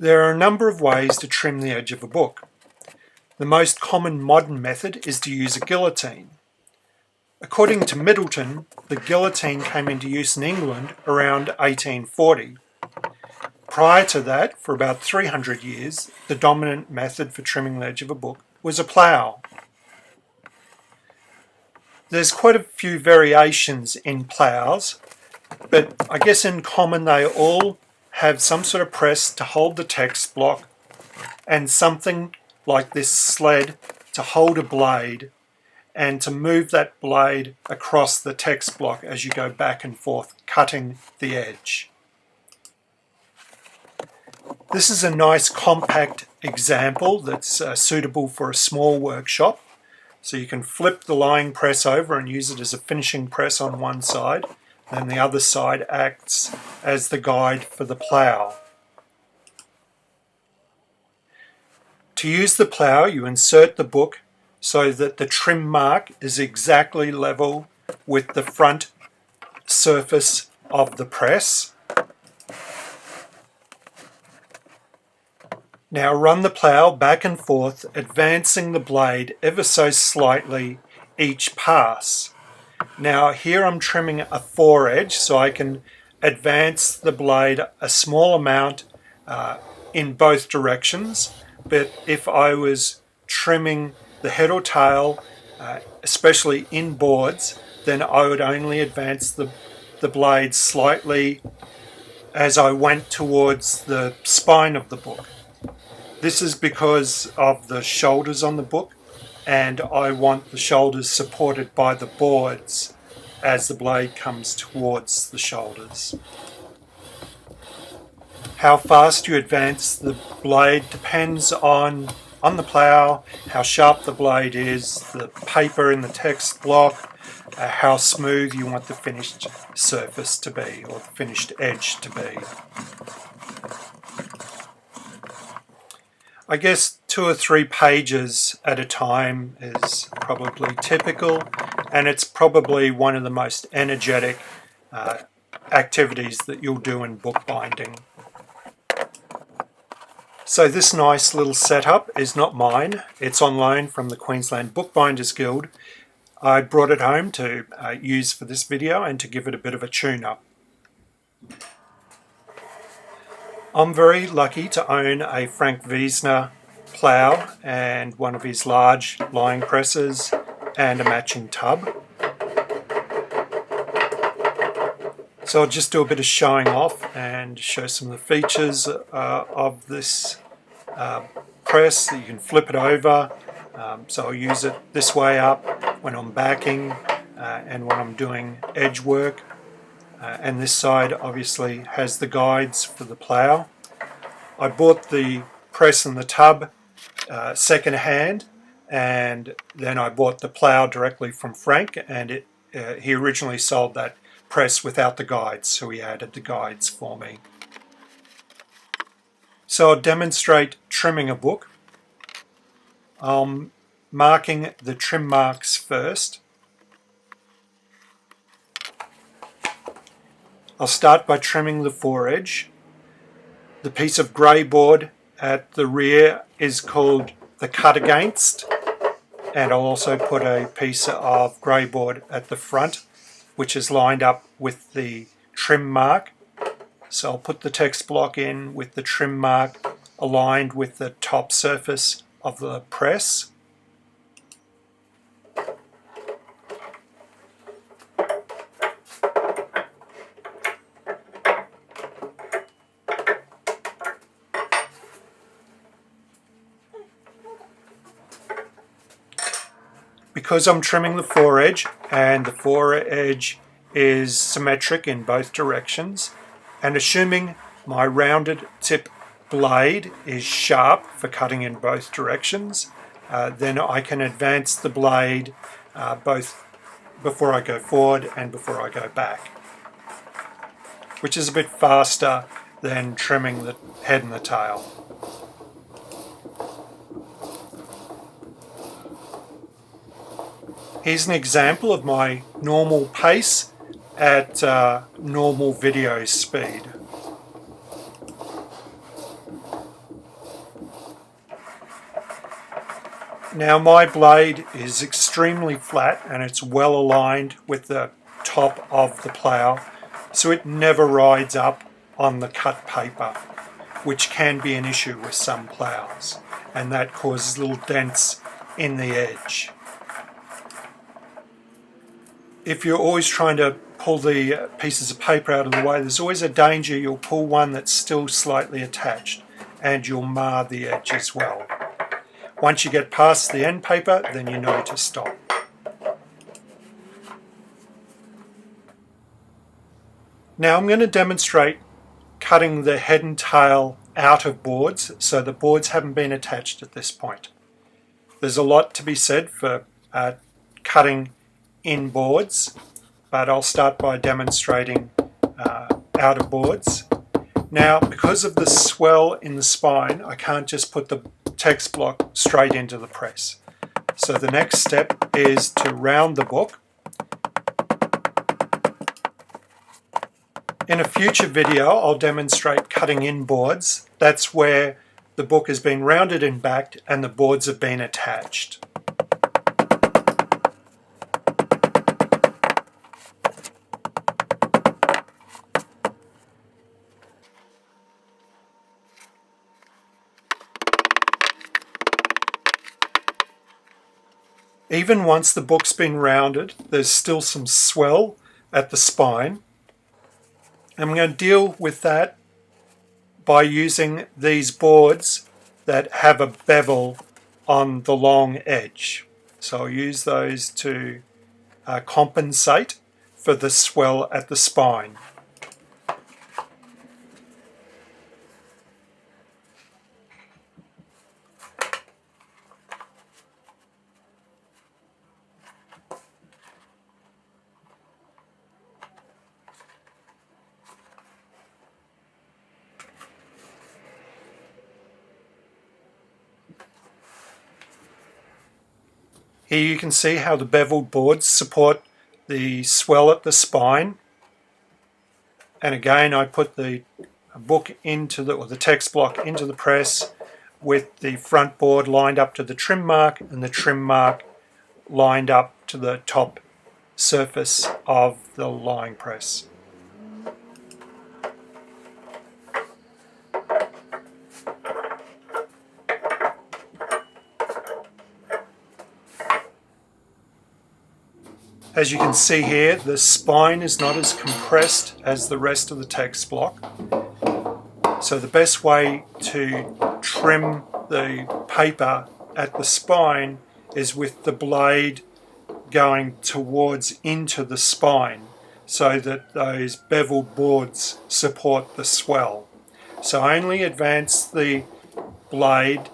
There are a number of ways to trim the edge of a book. The most common modern method is to use a guillotine. According to Middleton, the guillotine came into use in England around 1840. Prior to that, for about 300 years, the dominant method for trimming the edge of a book was a plough. There's quite a few variations in ploughs, but I guess in common they all have some sort of press to hold the text block and something like this sled to hold a blade and to move that blade across the text block as you go back and forth, cutting the edge. This is a nice compact example that's suitable for a small workshop. So you can flip the lying press over and use it as a finishing press on one side, and the other side acts as the guide for the plough. To use the plough, you insert the book so that the trim mark is exactly level with the front surface of the press. Now run the plough back and forth, advancing the blade ever so slightly each pass. Now here I'm trimming a forage, so I can advance the blade a small amount in both directions, but if I was trimming the head or tail, especially in boards, then I would only advance the blade slightly as I went towards the spine of the book. This is because of the shoulders on the book, and I want the shoulders supported by the boards as the blade comes towards the shoulders. How fast you advance the blade depends on the plough, how sharp the blade is, the paper in the text block, how smooth you want the finished surface to be, or the finished edge to be. I guess 2 or 3 pages at a time is probably typical, and it's probably one of the most energetic activities that you'll do in bookbinding. So this nice little setup is not mine. It's on loan from the Queensland Bookbinders Guild. I brought it home to use for this video and to give it a bit of a tune-up. I'm very lucky to own a Frank Wiesner plough and one of his large lying presses and a matching tub. So I'll just do a bit of showing off and show some of the features of this press. You can flip it over, so I'll use it this way up when I'm backing and when I'm doing edge work. And this side obviously has the guides for the plough. I bought the press and the tub second hand, and then I bought the plough directly from Frank, and he originally sold that press without the guides, so he added the guides for me. So I'll demonstrate trimming a book. I'm marking the trim marks first. I'll start by trimming the forage. The piece of grey board at the rear is called the cut against, and I'll also put a piece of grey board at the front which is lined up with the trim mark. So I'll put the text block in with the trim mark aligned with the top surface of the press. Because I'm trimming the foredge, and the foredge is symmetric in both directions, and assuming my rounded tip blade is sharp for cutting in both directions, then I can advance the blade both before I go forward and before I go back, which is a bit faster than trimming the head and the tail. Here's an example of my normal pace at normal video speed. Now my blade is extremely flat and it's well aligned with the top of the plough, so it never rides up on the cut paper, which can be an issue with some ploughs, and that causes little dents in the edge. If you're always trying to pull the pieces of paper out of the way, there's always a danger you'll pull one that's still slightly attached and you'll mar the edge as well. Once you get past the end paper, then you know to stop. Now I'm going to demonstrate cutting the head and tail out of boards, so the boards haven't been attached at this point. There's a lot to be said for cutting in boards, but I'll start by demonstrating out of boards. Now, because of the swell in the spine, I can't just put the text block straight into the press. So the next step is to round the book. In a future video, I'll demonstrate cutting in boards. That's where the book has been rounded and backed and the boards have been attached. Even once the book's been rounded, there's still some swell at the spine. I'm going to deal with that by using these boards that have a bevel on the long edge. So I'll use those to compensate for the swell at the spine. Here you can see how the beveled boards support the swell at the spine. And again, I put the book into or the text block into the press with the front board lined up to the trim mark and the trim mark lined up to the top surface of the lying press. As you can see here, the spine is not as compressed as the rest of the text block. So the best way to trim the paper at the spine is with the blade going towards into the spine so that those beveled boards support the swell. So I only advance the blade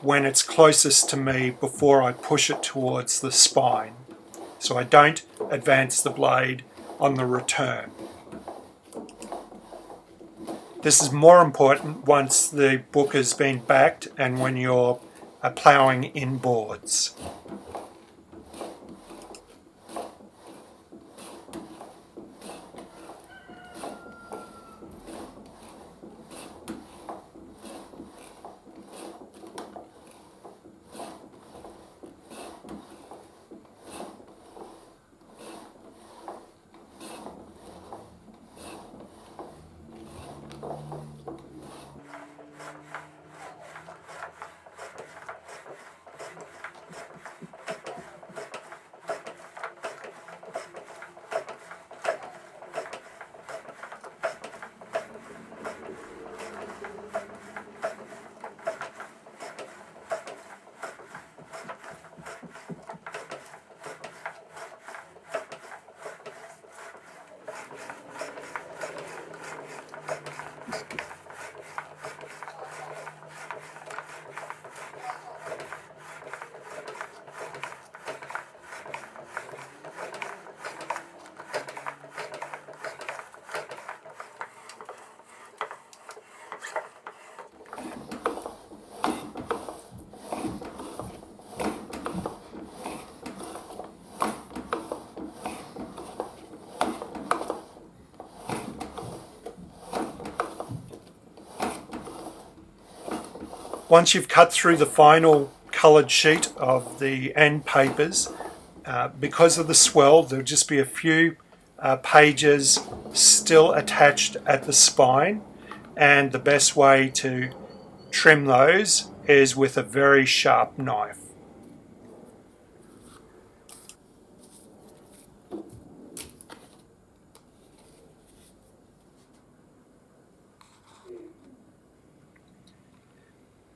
when it's closest to me before I push it towards the spine. So I don't advance the blade on the return. This is more important once the book has been backed and when you're ploughing in boards. Once you've cut through the final coloured sheet of the end papers. Because of the swell, there'll just be a few pages still attached at the spine, and the best way to trim those is with a very sharp knife.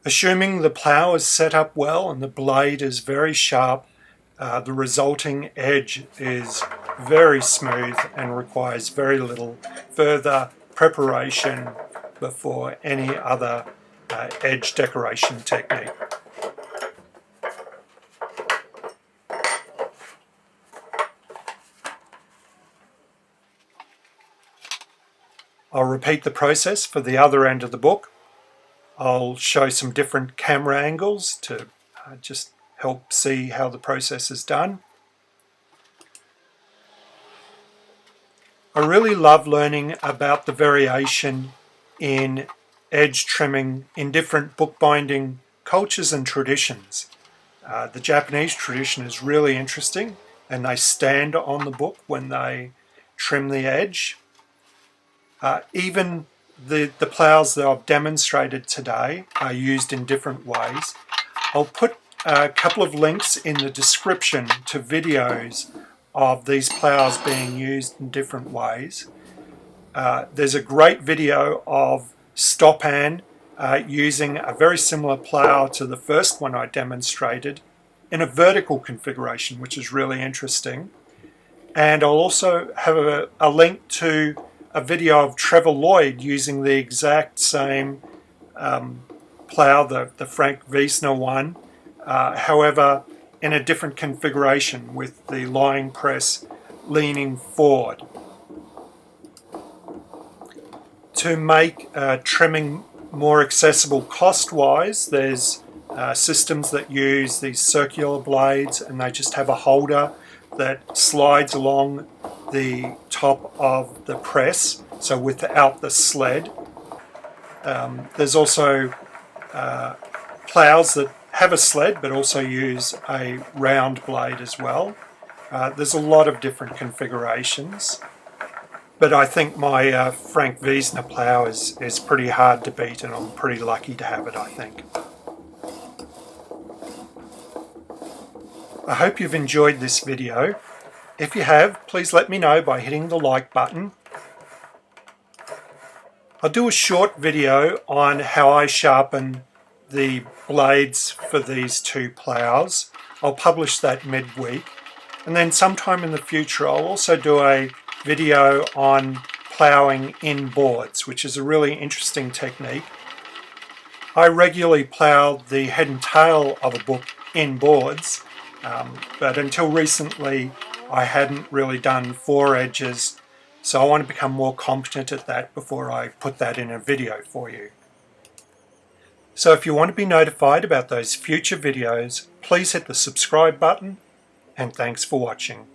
Assuming the plough is set up well and the blade is very sharp, the resulting edge is very smooth and requires very little further preparation before any other edge decoration technique. I'll repeat the process for the other end of the book. I'll show some different camera angles to just help see how the process is done. I really love learning about the variation in edge trimming in different bookbinding cultures and traditions. The Japanese tradition is really interesting, and they stand on the book when they trim the edge. Even the ploughs that I've demonstrated today are used in different ways. I'll put a couple of links in the description to videos of these ploughs being used in different ways. There's a great video of Stopan using a very similar plough to the first one I demonstrated in a vertical configuration, which is really interesting. And I'll also have a link to a video of Trevor Lloyd using the exact same plough, the Frank Wiesner one, however in a different configuration with the lying press leaning forward. To make trimming more accessible cost-wise, there's systems that use these circular blades, and they just have a holder that slides along the top of the press, so without the sled. There's also ploughs that have a sled but also use a round blade as well. There's a lot of different configurations, but I think my Frank Wiesner plough is pretty hard to beat, and I'm pretty lucky to have it, I think. I hope you've enjoyed this video. If you have, please let me know by hitting the like button. I'll do a short video on how I sharpen the blades for these two ploughs. I'll publish that midweek. And then sometime in the future I'll also do a video on ploughing in boards, which is a really interesting technique. I regularly plough the head and tail of a book in boards, but until recently I hadn't really done forages, so I want to become more competent at that before I put that in a video for you. So if you want to be notified about those future videos, please hit the subscribe button, and thanks for watching.